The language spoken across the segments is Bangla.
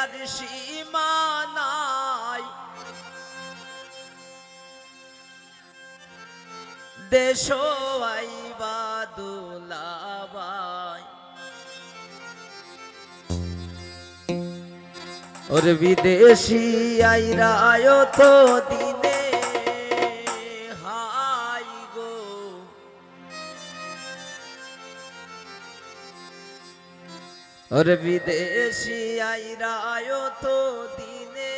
আর সীমা নাই, দেশ আইবা দুলাভাই। ওর বিদেশি আইরা তো দিনে হাই গো, ওর বিদেশি আইরা তো দিনে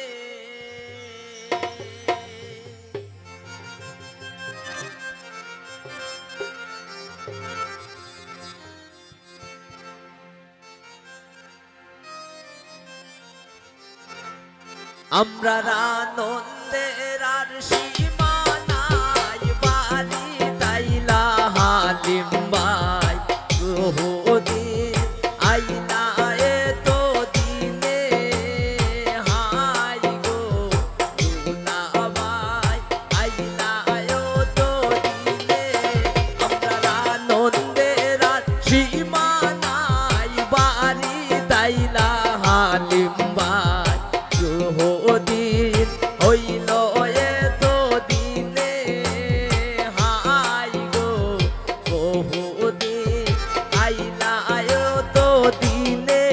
আমরা আনন্দের আর সীমা নাই, বাড়ি তাইলা হালিম ভাই বহুদিন আইনা তো দিনে হাই গো দুলাভাই, আইনা তো দিনে। আমরা আনন্দের আর সীমা নাই, বাড়ি তাইলা হালিম ভাই বহুদিন হইল তো দিনে হাই গো বহুদিন আইলা তো দিনে।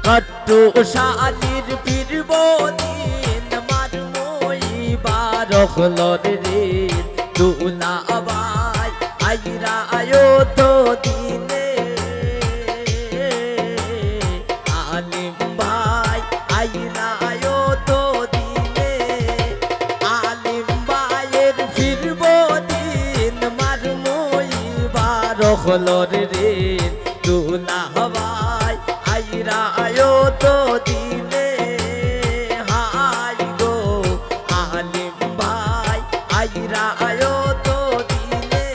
কট্টু শালির পীরব দিন মারমই বারখলর রে দুলাভাই, আইরা তো দিনে আলিম ভাই, আইরা তো দিনে আলিম ভাইয়ের ফিরব দিন মারমই বারখলর রে দুলাভাই, আইরা তো দিনে হাই গো আলিম ভাই, আইরা তো দিনে।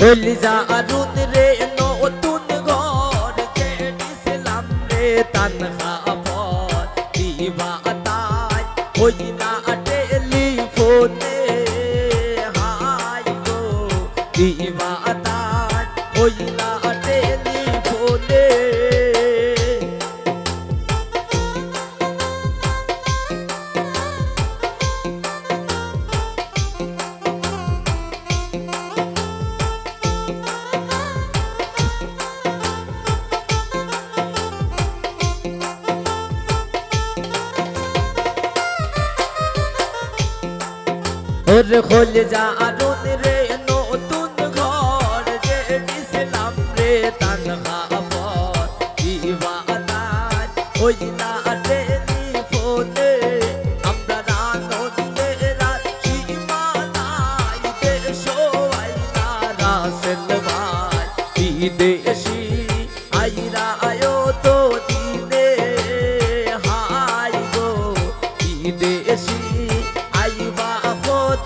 হলি জারুন রে নতুন ঘর ছেড়েছিলাম রে তানহা পর, দিবা তাই হই না টেলিফোনে হাই গো দিবা তাই হই না টেলিফোনে। ওর খোল জারুন রে নতুন ঘর ছেড়েছিলাম রে তানহা পর, দিবা তাই হই না টেলিফোনে। আমরা আনন্দের আর সীমা নাই, দেশ আইরা রাসেল ভাই বিদেশি আইরা তো দিনে হাই গো বিদেশি আইবা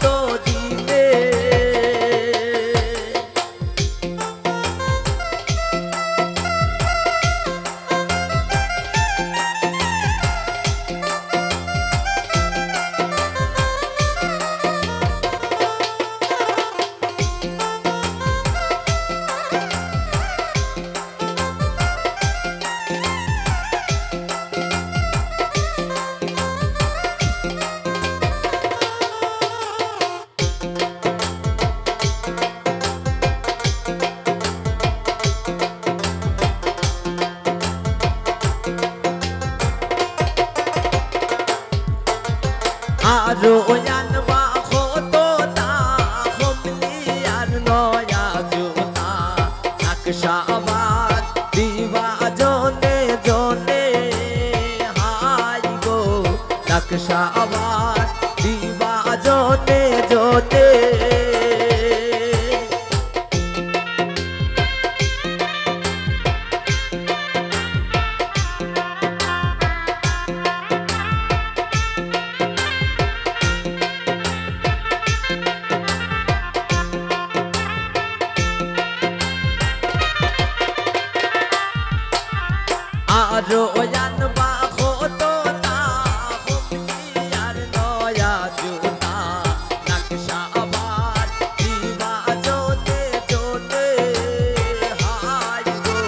তো দিনে। আরো জানবা হতো তা হমলি আর নয়া জোতা নকশাবাদ দিবা জনে জনে নকশা আবার দিবা জোতে জোতে আরো জানবা কত তা হুমলিয়ার নয়া জুতা নকশা আবার দিবা জোতে জোতে হাই গো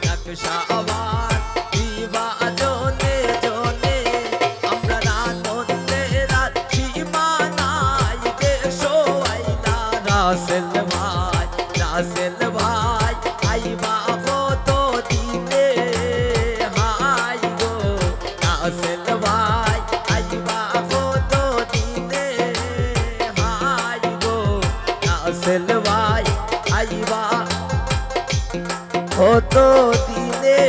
নকশা আবার দিবা জোতে জোতে আমরা রাততে রাত সীমানায় দেশো আইলা রাসেল ভাই আইবা কত দিনে হাই গো রাসেল ভাই আইবা কত দিনে হাই গো রাসেল ভাই আইবা কত দিনে